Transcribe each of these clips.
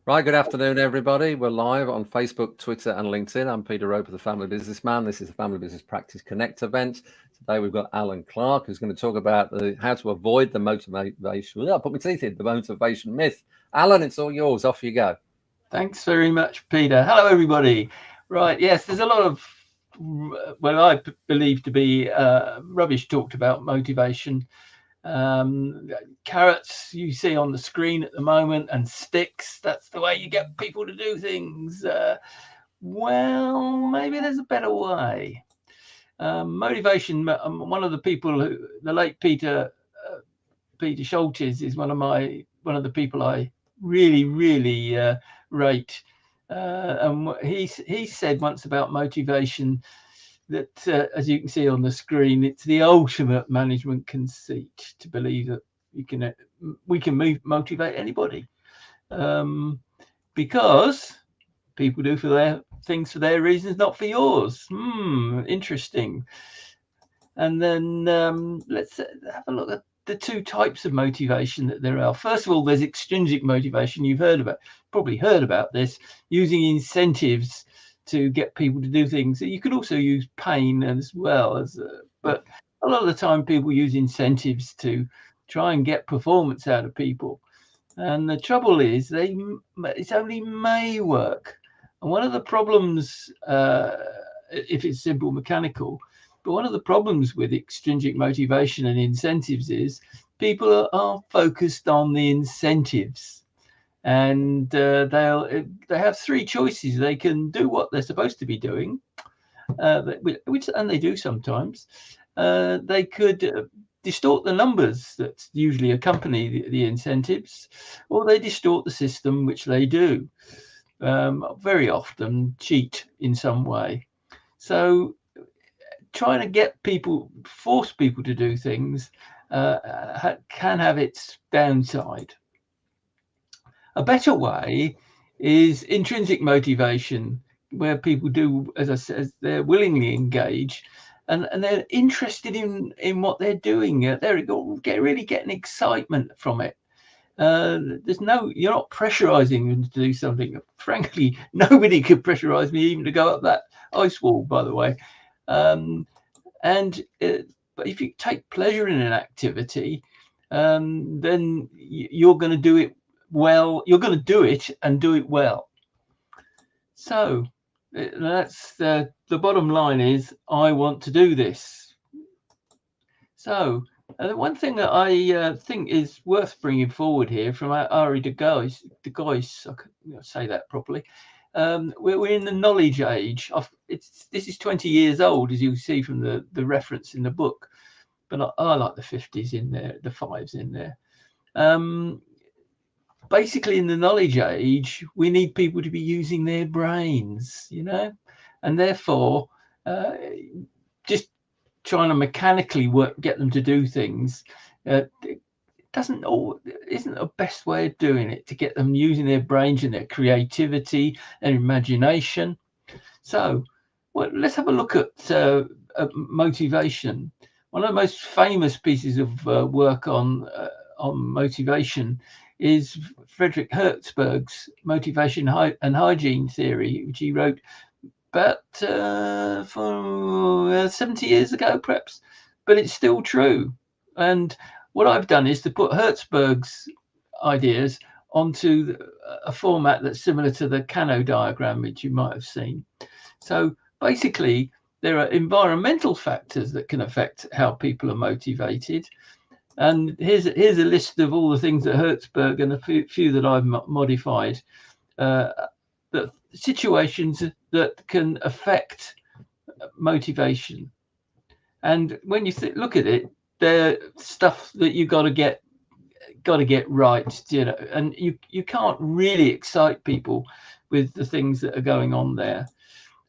Right, good afternoon, everybody. We're live on Facebook, Twitter, and LinkedIn. I'm Peter Roper, the Family Businessman. This is the Family Business Practice Connect event. Today we've got Alan Clark, who's going to talk about how to avoid the motivation. Oh, put my teeth in the motivation myth. Alan, it's all yours. Off you go. Thanks very much, Peter. Hello, everybody. Right, yes, there's a lot of what I believe to be rubbish talked about motivation. Carrots you see on the screen at the moment, and sticks. That's the way you get people to do things. Well, maybe there's a better way. Motivation. One of the people the late Peter Scholtes is one of the people I really rate. And he said once about motivation that, as you can see on the screen, it's the ultimate management conceit to believe that we can motivate anybody, because people do for their things for their reasons, not for yours. Interesting. And then let's have a look at the two types of motivation that there are. First of all, there's extrinsic motivation. You've probably heard about this, using incentives to get people to do things. You could also use pain as well but a lot of the time people use incentives to try and get performance out of people. And the trouble is, it only may work. And one of the problems, if it's simple mechanical, but one of the problems with extrinsic motivation and incentives is people are focused on the incentives, and they have three choices. They can do what they're supposed to be doing, which and they do sometimes. They could distort the numbers that usually accompany the incentives, or they distort the system, which they do. Very often cheat in some way. So trying to force people to do things can have its downside. A better way is intrinsic motivation, where people do, as I said, they're willingly engaged, and they're interested in what they're doing. Really getting excitement from it. You're not pressurizing them to do something. Frankly, nobody could pressurize me even to go up that ice wall, by the way. Um, and But if you take pleasure in an activity, then you're going to do it well. You're going to do it and do it well. So that's the bottom line is, I want to do this. So one thing that I think is worth bringing forward here from Ari de Guys, I can say that properly. We're in the knowledge age. This is 20 years old, as you see from the reference in the book, but I like the 50s in there, the fives in there. Basically, in the knowledge age, we need people to be using their brains, and therefore, just trying to mechanically get them to do things isn't the best way of doing it, to get them using their brains and their creativity and imagination. So let's have a look at motivation. One of the most famous pieces of work on motivation is Frederick Herzberg's motivation and hygiene theory, which he wrote about 70 years ago, perhaps, but it's still true. And what I've done is to put Herzberg's ideas onto a format that's similar to the Kano diagram, which you might have seen. So basically, there are environmental factors that can affect how people are motivated. And here's a list of all the things that Herzberg and a few that I've modified, the situations that can affect motivation. And when you look at it, they're stuff that you got to get right, and you can't really excite people with the things that are going on there.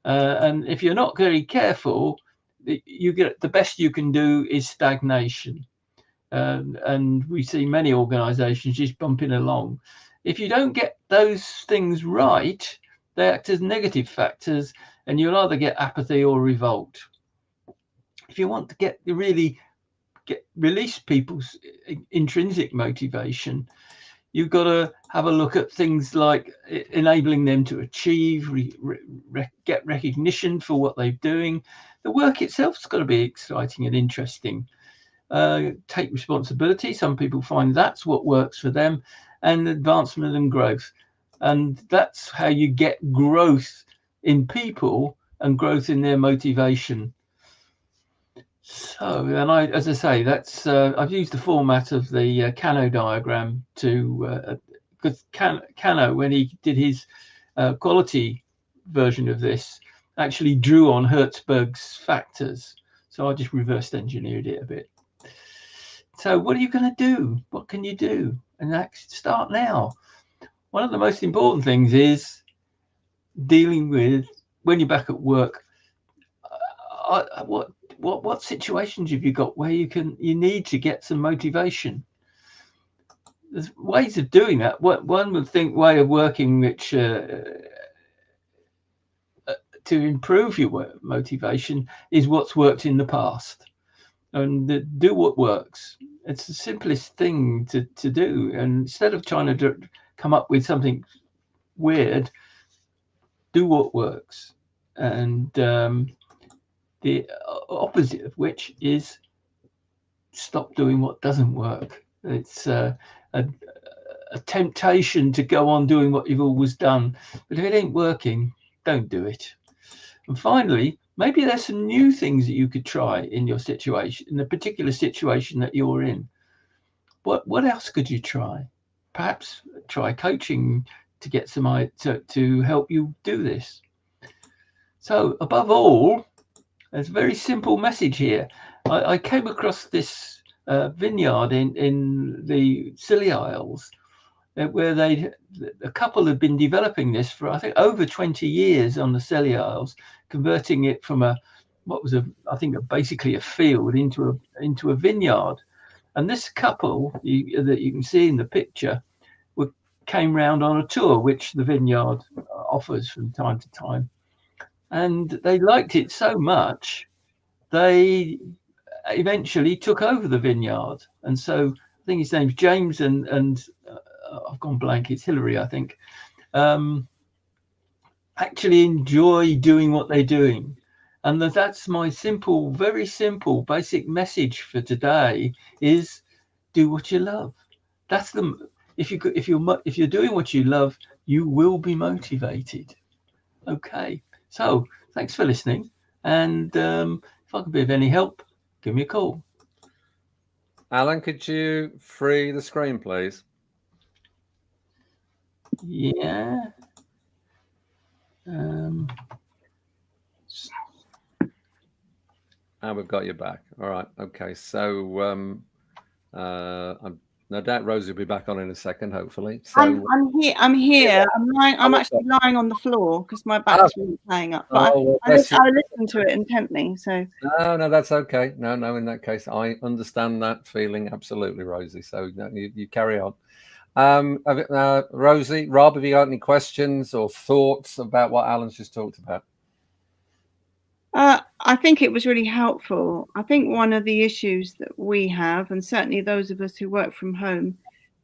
And if you're not very careful, the best you can do is stagnation. And we see many organizations just bumping along. If you don't get those things right, they act as negative factors, and you'll either get apathy or revolt. If you want to release people's intrinsic motivation, You've got to have a look at things like enabling them to achieve, get recognition for what they're doing. The work itself's got to be exciting and interesting. Take responsibility. Some people find that's what works for them, and advancement and growth. And that's how you get growth in people and growth in their motivation. So, and as I say, that's I've used the format of the Kano diagram to because Kano, when he did his quality version of this, actually drew on Hertzberg's factors. So I just reversed engineered it a bit. So what are you going to do? What can you do? And start now. One of the most important things is dealing with when you're back at work. What situations have you got where you need to get some motivation? There's ways of doing that. One would think way of working which to improve your motivation is what's worked in the past, and do what works. It's the simplest thing to do, and instead of trying to come up with something weird, do what works. And the opposite of which is stop doing what doesn't work. It's a temptation to go on doing what you've always done, but if it ain't working, don't do it. And finally, maybe there's some new things that you could try in your situation, in the particular situation that you're in. What else could you try? Perhaps try coaching to get some to help you do this. So above all, there's a very simple message here. I came across this vineyard in the Scilly Isles, where a couple had been developing this for, I think, over 20 years on the Scilly Isles, converting it from basically a field into a vineyard. And this couple that you can see in the picture came round on a tour, which the vineyard offers from time to time. And they liked it so much, they eventually took over the vineyard. And so I think his name's James and I've gone blank, it's Hillary, I think, actually enjoy doing what they're doing. And that's my very simple, basic message for today is do what you love. That's if you're doing what you love, you will be motivated. Okay. So thanks for listening. And if I can be of any help, give me a call. Alan, could you free the screen, please? Yeah. And we've got you back. All right. Okay. So no doubt Rosie will be back on in a second, hopefully. So I'm here. I'm actually lying on the floor because my back's really playing up. But I listen to it intently. So no, that's okay. No, in that case, I understand that feeling absolutely, Rosie. So you carry on. Rosie, Rob, have you got any questions or thoughts about what Alan's just talked about? I think it was really helpful. I think one of the issues that we have, and certainly those of us who work from home,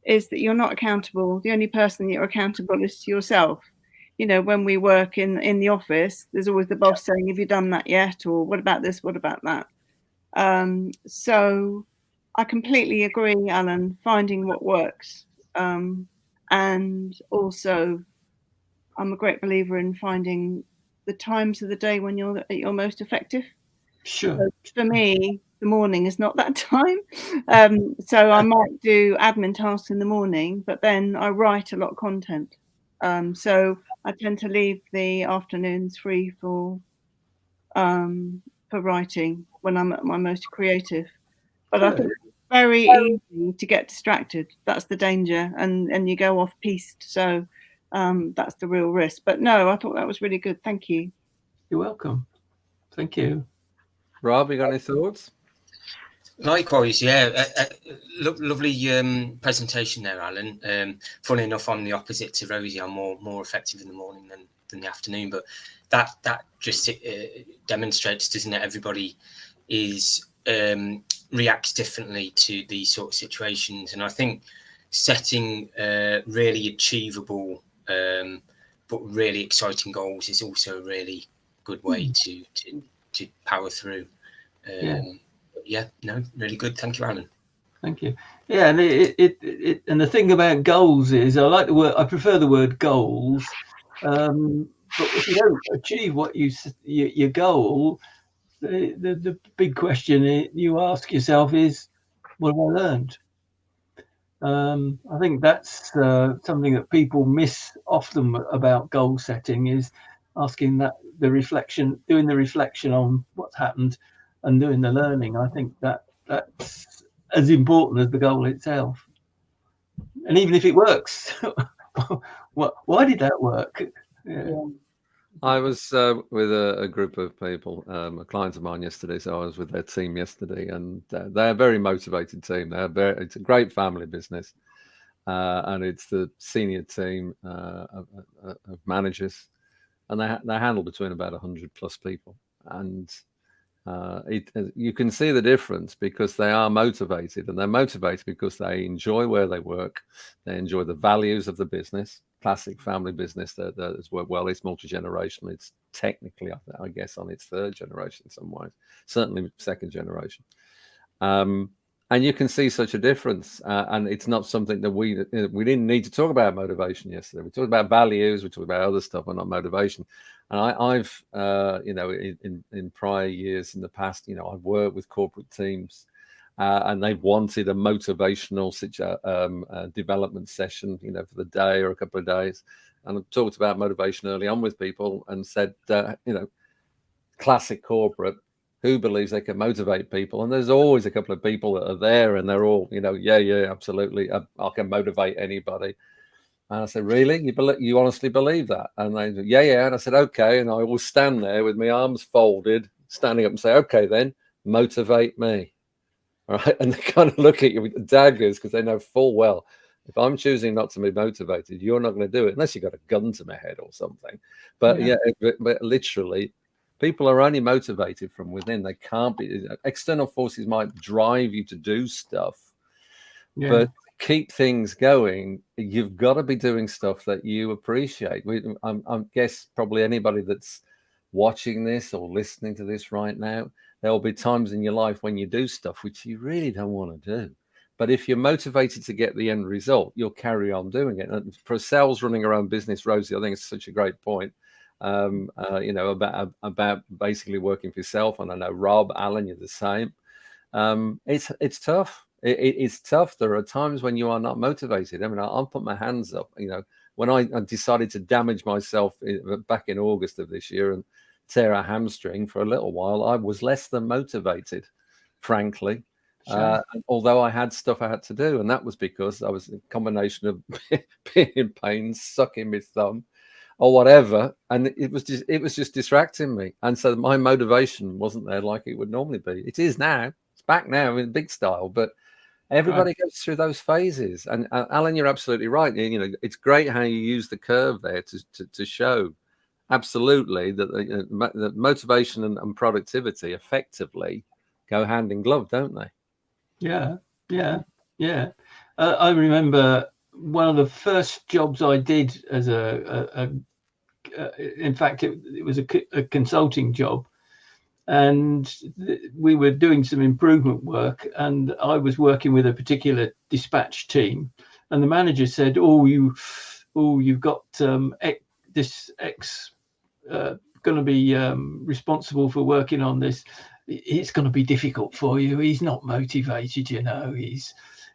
is that you're not accountable. The only person you're accountable is to yourself. You know, when we work in the office, there's always the boss saying, have you done that yet? Or what about this? What about that? So I completely agree, Alan, finding what works. And also, I'm a great believer in finding the times of the day when you're at your most effective. Sure. So for me, the morning is not that time. So I might do admin tasks in the morning, but then I write a lot of content. So I tend to leave the afternoons free for writing when I'm at my most creative. But I think it's very easy to get distracted. That's the danger, and you go off piste. So that's the real risk. But no, I thought that was really good. Thank you. You're welcome. Thank you. Rob, you got any thoughts? Likewise, yeah. Lovely presentation there, Alan. Funny enough, I'm the opposite to Rosie. I'm more effective in the morning than the afternoon. But that just demonstrates, doesn't it? Everybody reacts differently to these sort of situations, and I think setting really achievable but really exciting goals is also a really good way to power through. No, really good. Thank you, Alan. Thank you. Yeah, and and the thing about goals is, I prefer the word goals. But if you don't achieve what your goal, the big question you ask yourself is, what have I learned? I think that's something that people miss often about goal setting, is asking doing the reflection on what's happened and doing the learning. I think that's as important as the goal itself. And even if it works, why did that work? Yeah. I was with a group of people, a client of mine yesterday, so I was with their team yesterday, and they're a very motivated team. It's a great family business, and it's the senior team of managers, and they handle between about 100 plus people, and you can see the difference because they are motivated, and they're motivated because they enjoy where they work, they enjoy the values of the business. Classic family business that has worked well. It's multi-generational. It's technically, I guess, on its third generation in some ways, certainly second generation. And you can see such a difference. And it's not something that we didn't need to talk about motivation yesterday. We talked about values, we talked about other stuff, but not motivation. And I've in prior years in the past, I've worked with corporate teams. And they wanted a motivational development session, for the day or a couple of days. And I've talked about motivation early on with people and said, classic corporate, who believes they can motivate people? And there's always a couple of people that are there and they're all, yeah, absolutely. I can motivate anybody. And I said, really? You honestly believe that? And they said, yeah. And I said, okay. And I will stand there with my arms folded, standing up and say, okay, then motivate me. All right, and they kind of look at you with daggers because they know full well, if I'm choosing not to be motivated, you're not going to do it unless you've got a gun to my head or something. But but literally, people are only motivated from within. They can't be. External forces might drive you to do stuff, but keep things going, you've got to be doing stuff that you appreciate. I guess probably anybody that's watching this or listening to this right now, there will be times in your life when you do stuff which you really don't want to do. But if you're motivated to get the end result, you'll carry on doing it. And for sales running your own business, Rosie, I think it's such a great point, about basically working for yourself. And I know Rob, Alan, you're the same. It's tough. It's tough. There are times when you are not motivated. I mean, I'll put my hands up. When I decided to damage myself back in August of this year and tear a hamstring for a little while, I was less than motivated, frankly. Sure. Although I had stuff I had to do, and that was because I was a combination of being in pain, sucking my thumb, or whatever, and it was just distracting me, and so my motivation wasn't there like it would normally be. It is now. It's back now in big style, but everybody goes through those phases. And Alan, you're absolutely right. It's great how you use the curve there to show absolutely that the motivation and productivity effectively go hand in glove, don't they? Yeah. I remember one of the first jobs I did as in fact, it was a consulting job, and we were doing some improvement work, and I was working with a particular dispatch team, and the manager said, you've got this X going to be responsible for working on this. It's going to be difficult for you. He's not motivated,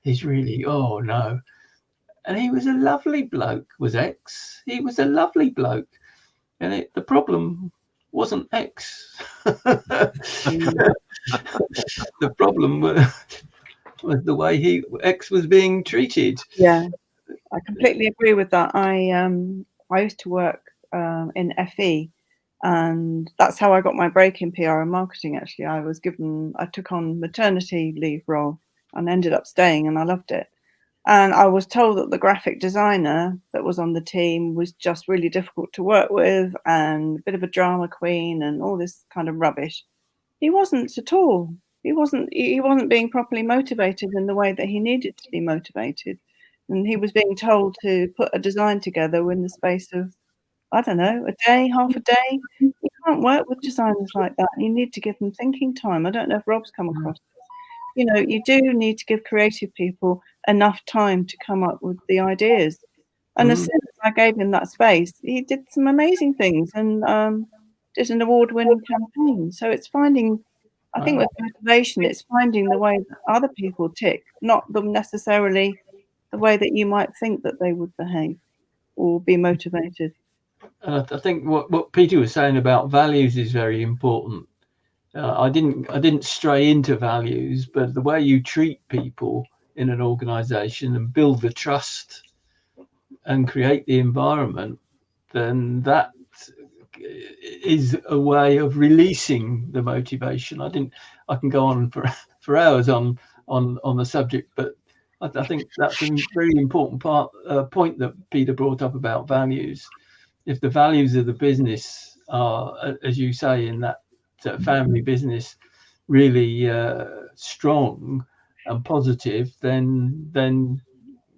he's really, oh no. And he was a lovely bloke, was X. He was a lovely bloke. And the problem wasn't X. The problem was the way X was being treated. Yeah, I completely agree with that. I used to work in FE, and that's how I got my break in PR and marketing. Actually, I took on maternity leave role and ended up staying, and I loved it. And I was told that the graphic designer that was on the team was just really difficult to work with and a bit of a drama queen and all this kind of rubbish. He wasn't at all. He wasn't being properly motivated in the way that he needed to be motivated. and he was being told to put a design together in the space of, I don't know, a day, half a day. You can't work with designers like that. You need to give them thinking time. I don't know if Rob's come across this. You know, you do need to give creative people enough time to come up with the ideas. And as soon as I gave him that space, he did some amazing things and did an award-winning campaign. So it's finding, I think with motivation, it's finding the way that other people tick, not them necessarily the way that you might think that they would behave or be motivated. I think what Peter was saying about values is very important. I didn't stray into values, but the way you treat people in an organization and build the trust and create the environment, then that is a way of releasing the motivation. I can go on for hours on the subject, but I think that's a very important point that Peter brought up about values. If the values of the business are, as you say, in that family business, really strong and positive, then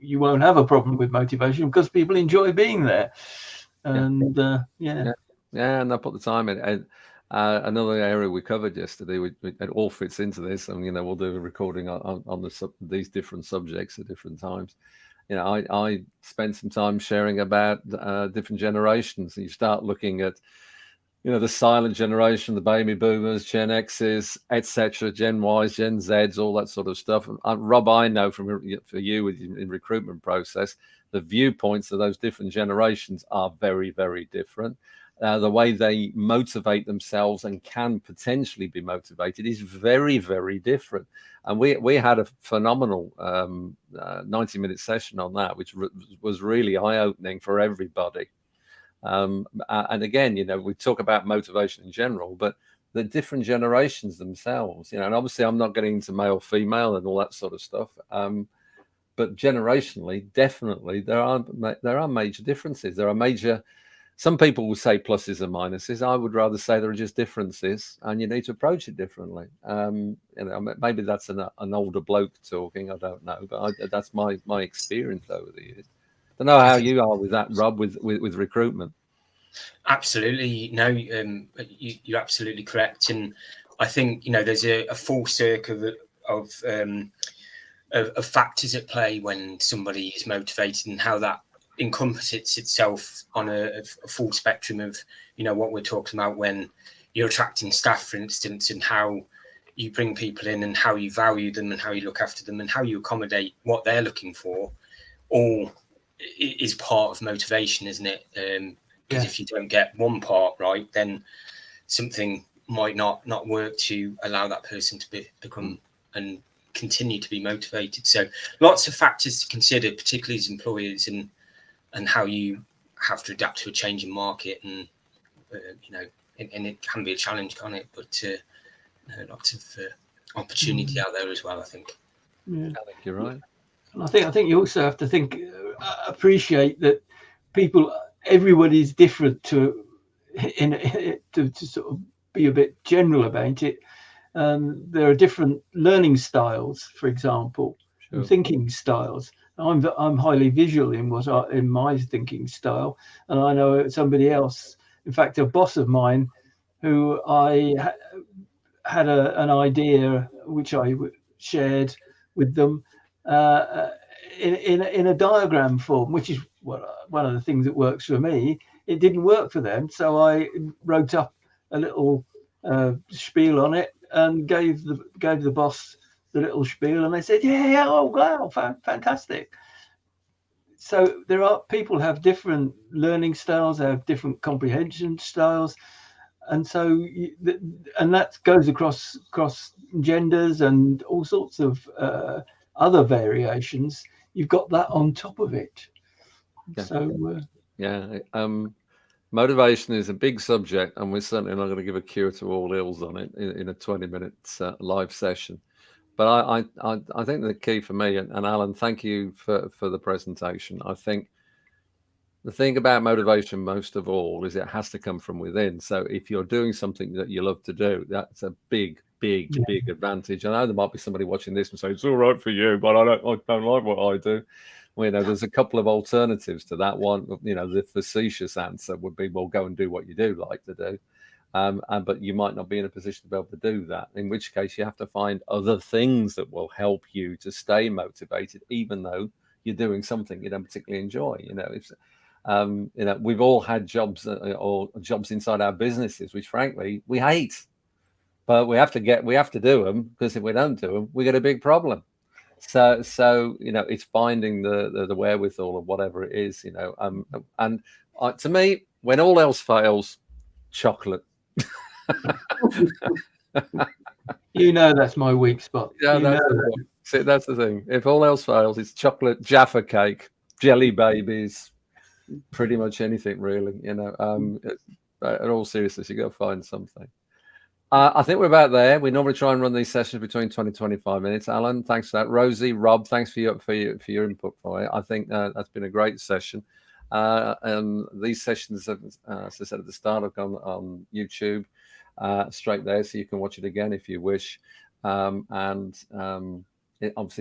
you won't have a problem with motivation because people enjoy being there. And and they'll put the time in. And another area we covered yesterday, it all fits into this, and we'll do a recording on these different subjects at different times. I spent some time sharing about different generations. You start looking at the silent generation, the baby boomers, Gen X's, etc., Gen Ys, Gen Zs, all that sort of stuff. Rob, I know for you in recruitment process, the viewpoints of those different generations are very, very different. The way they motivate themselves and can potentially be motivated is very, very different. And we had a phenomenal 90-minute session on that, which was really eye-opening for everybody. And again, we talk about motivation in general, but the different generations themselves, and obviously I'm not getting into male, female and all that sort of stuff. But generationally, definitely there are major differences. There are major, some people will say pluses and minuses. I would rather say there are just differences and you need to approach it differently. Maybe that's an older bloke talking, I don't know, but that's my experience over the years. I don't know how you are with that, Rob, with recruitment. Absolutely. No, you're absolutely correct. And I think, there's a full circle of factors at play when somebody is motivated and how that encompasses itself on a full spectrum of, what we're talking about when you're attracting staff, for instance, and how you bring people in and how you value them and how you look after them and how you accommodate what they're looking for, all is part of motivation, isn't it? Because if you don't get one part right, then something might not work to allow that person to become and continue to be motivated. So lots of factors to consider, particularly as employers, and how you have to adapt to a changing market, and and it can be a challenge, can't it? But lots of opportunity out there as well, I think. Yeah, I think you're right. And I think you also have to appreciate that everybody's different to sort of be a bit general about it. There are different learning styles, for example, and thinking styles. I'm highly visual in my thinking style, and I know somebody else, in fact, a boss of mine, who I had an idea which I shared with them in a diagram form, which is one of the things that works for me. It didn't work for them, so I wrote up a little spiel on it and gave the boss the little spiel, and they said, yeah, oh wow, fantastic. So people have different learning styles, they have different comprehension styles, and so that goes across genders and all sorts of other variations. You've got that on top of it. Motivation is a big subject, and we're certainly not going to give a cure to all ills on it in a 20-minute live session. But I think the key for me, and Alan, thank you for the presentation. I think the thing about motivation most of all is it has to come from within. So if you're doing something that you love to do, that's a big advantage. I know there might be somebody watching this and say, it's all right for you, but I don't like what I do. Well, there's a couple of alternatives to that one. The facetious answer would be, well, go and do what you do like to do. But you might not be in a position to be able to do that, in which case you have to find other things that will help you to stay motivated, even though you're doing something you don't particularly enjoy. We've all had jobs or jobs inside our businesses, which frankly we hate, but we have to do them, because if we don't do them, we get a big problem. So it's finding the wherewithal of whatever it is, and to me, when all else fails, chocolate. That's my weak spot. Yeah, that's the thing. If all else fails, it's chocolate, Jaffa cake, jelly babies, pretty much anything really. In all seriousness, you got to find something. I think we're about there. We normally try and run these sessions between 20 and 25 minutes. Alan, thanks for that. Rosie, Rob, thanks for your input for it. I think that's been a great session. And these sessions, as I said at the start, have gone on YouTube straight there, so you can watch it again if you wish. Obviously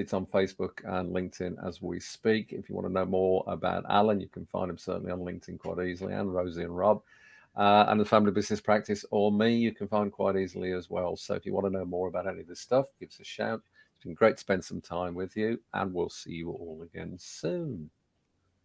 it's on Facebook and LinkedIn as we speak. If you want to know more about Alan, you can find him certainly on LinkedIn quite easily, and Rosie and Rob. And the Family Business Practice, or me, you can find quite easily as well. So if you want to know more about any of this stuff, give us a shout. It's been great to spend some time with you, and we'll see you all again soon.